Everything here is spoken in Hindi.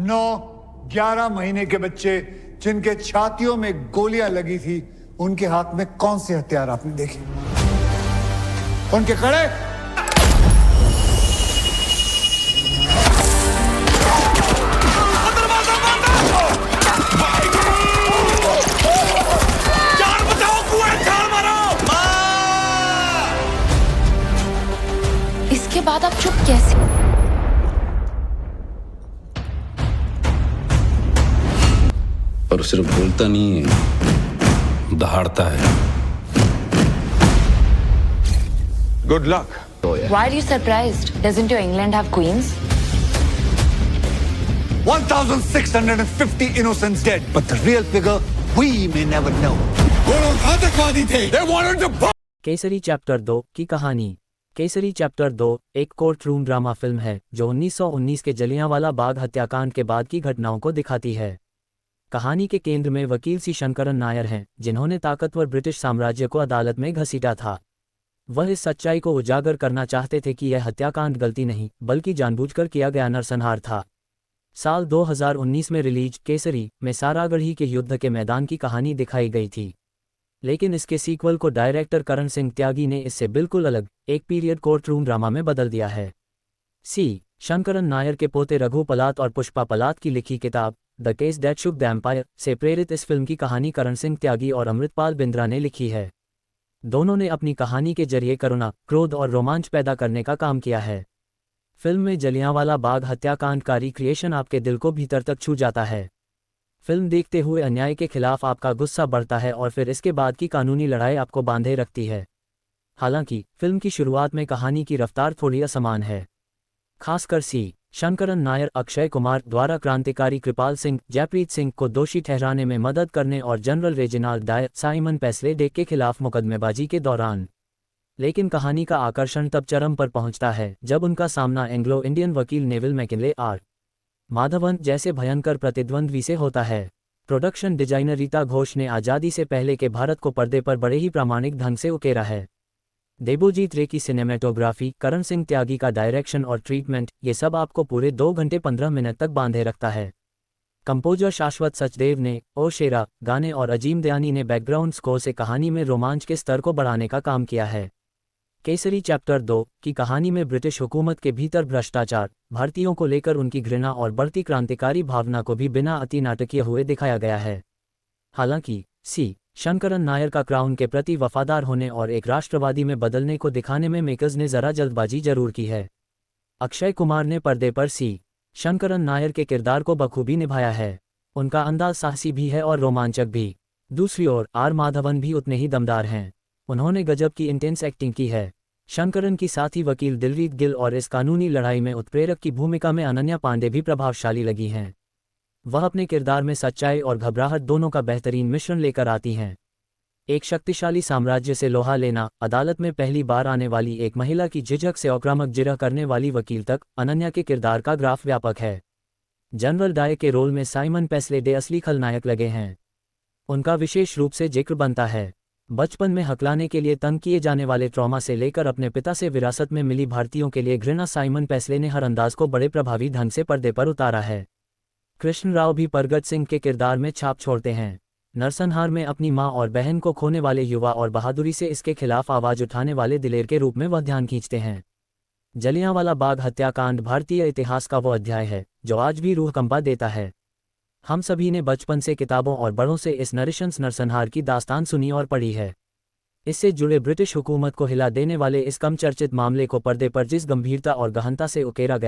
9-11 महीने के बच्चे जिनके छातियों में गोलियां लगी थी, उनके हाथ में कौन से हथियार आपने देखे? उनके खड़े इसके बाद आप चुप कैसे? और सिर्फ बोलता नहीं है, दहाड़ता है। Good luck. Why are you surprised? Doesn't your England have queens? 1,650 innocents dead, but the real figure we may never know. वो लोग आतंकवादी थे। They wanted to. Kesari chapter 2 की कहानी। केसरी चैप्टर 2 एक कोर्ट रूम ड्रामा फिल्म है जो 1919 के जलियांवाला बाग हत्याकांड के बाद की घटनाओं को दिखाती है। कहानी के केंद्र में वकील सी शंकरन नायर हैं, जिन्होंने ताकतवर ब्रिटिश साम्राज्य को अदालत में घसीटा था। वह इस सच्चाई को उजागर करना चाहते थे कि यह हत्याकांड गलती नहीं बल्कि जानबूझकर किया गया नरसंहार था। साल 2019 में रिलीज केसरी में सारागढ़ी के युद्ध के मैदान की कहानी दिखाई गई थी, लेकिन इसके सीक्वल को डायरेक्टर करण सिंह त्यागी ने इससे बिल्कुल अलग एक पीरियड कोर्ट रूम ड्रामा में बदल दिया है। शंकरन नायर के पोते रघु पलात और पुष्पा पलात की लिखी किताब the case that shook the empire से प्रेरित इस फिल्म की कहानी करण सिंह त्यागी और अमृतपाल बिंद्रा ने लिखी है। दोनों ने अपनी कहानी के जरिए करुणा, क्रोध और रोमांच पैदा करने का काम किया है। फिल्म में जलियांवाला बाग हत्याकांड का रिक्रिएशन आपके दिल को भीतर तक छू जाता है। फिल्म देखते हुए अन्याय के खिलाफ आपका गुस्सा बढ़ता है और फिर इसके बाद की कानूनी लड़ाई आपको बांधे रखती है। हालांकि फिल्म की शुरुआत में कहानी की रफ्तार थोड़ी असमान है। खासकर शंकरन नायर, अक्षय कुमार द्वारा क्रांतिकारी कृपाल सिंह, जयप्रीत सिंह को दोषी ठहराने में मदद करने और general Reginald Dyer, Simon Paisley Day के खिलाफ मुकदमेबाजी के दौरान। लेकिन कहानी का आकर्षण तब चरम पर पहुंचता है जब उनका सामना एंग्लो इंडियन वकील नेविल मैकिनले आर माधवन जैसे भयंकर प्रतिद्वंद्वी से होता है। प्रोडक्शन डिजाइनर रीता घोष ने आज़ादी से पहले के भारत को पर्दे पर बड़े ही प्रामाणिक ढंग से उकेरा है। देबोजीत रे की सिनेमेटोग्राफी, करण सिंह त्यागी का डायरेक्शन और ट्रीटमेंट, ये सब आपको पूरे 2 घंटे 15 मिनट तक बांधे रखता है। कंपोजर शाश्वत सचदेव ने ओ शेरा गाने और अजीम दयानी ने बैकग्राउंड स्कोर से कहानी में रोमांच के स्तर को बढ़ाने का काम किया है। केसरी चैप्टर 2 की कहानी में ब्रिटिश हुकूमत के भीतर भ्रष्टाचार, भारतीयों को लेकर उनकी घृणा और बढ़ती क्रांतिकारी भावना को भी बिना अति नाटकीय हुए दिखाया गया है। हालांकि शंकरन नायर का क्राउन के प्रति वफादार होने और एक राष्ट्रवादी में बदलने को दिखाने में मेकर्स ने जरा जल्दबाजी जरूर की है। अक्षय कुमार ने पर्दे पर शंकरन नायर के किरदार को बखूबी निभाया है। उनका अंदाज साहसी भी है और रोमांचक भी। दूसरी ओर आर माधवन भी उतने ही दमदार हैं। उन्होंने गजब की इंटेंस एक्टिंग की है। शंकरन की साथी वकील दिलरीत गिल और इस कानूनी लड़ाई में उत्प्रेरक की भूमिका में अनन्या पांडे भी प्रभावशाली लगी हैं। वह अपने किरदार में सच्चाई और घबराहट दोनों का बेहतरीन मिश्रण लेकर आती हैं। एक शक्तिशाली साम्राज्य से लोहा लेना, अदालत में पहली बार आने वाली एक महिला की झिझक से आक्रामक जिरह करने वाली वकील तक, अनन्या के किरदार का ग्राफ व्यापक है। जनरल डायर के रोल में साइमन पेस्ले डे असली खलनायक लगे हैं। उनका विशेष रूप से जिक्र बनता है। बचपन में हकलाने के लिए तंग किए जाने वाले ट्रॉमा से लेकर अपने पिता से विरासत में मिली भारतीयों के लिए घृणा, साइमन पेस्ले ने हर अंदाज को बड़े प्रभावी ढंग से पर्दे पर उतारा है। कृष्ण राव भी परगट सिंह के किरदार में छाप छोड़ते हैं। नरसंहार में अपनी मां और बहन को खोने वाले युवा और बहादुरी से इसके खिलाफ आवाज उठाने वाले दिलेर के रूप में वह ध्यान खींचते हैं। जलियांवाला बाग हत्याकांड भारतीय इतिहास का वो अध्याय है जो आज भी रूह कंपा देता है। हम सभी ने बचपन से किताबों और बड़ों से इस नृशंस नरसंहार की दास्तान सुनी और पढ़ी है। इससे जुड़े ब्रिटिश हुकूमत को हिला देने वाले इस कम चर्चित मामले को पर्दे पर जिस गंभीरता और गहनता से उकेरा गया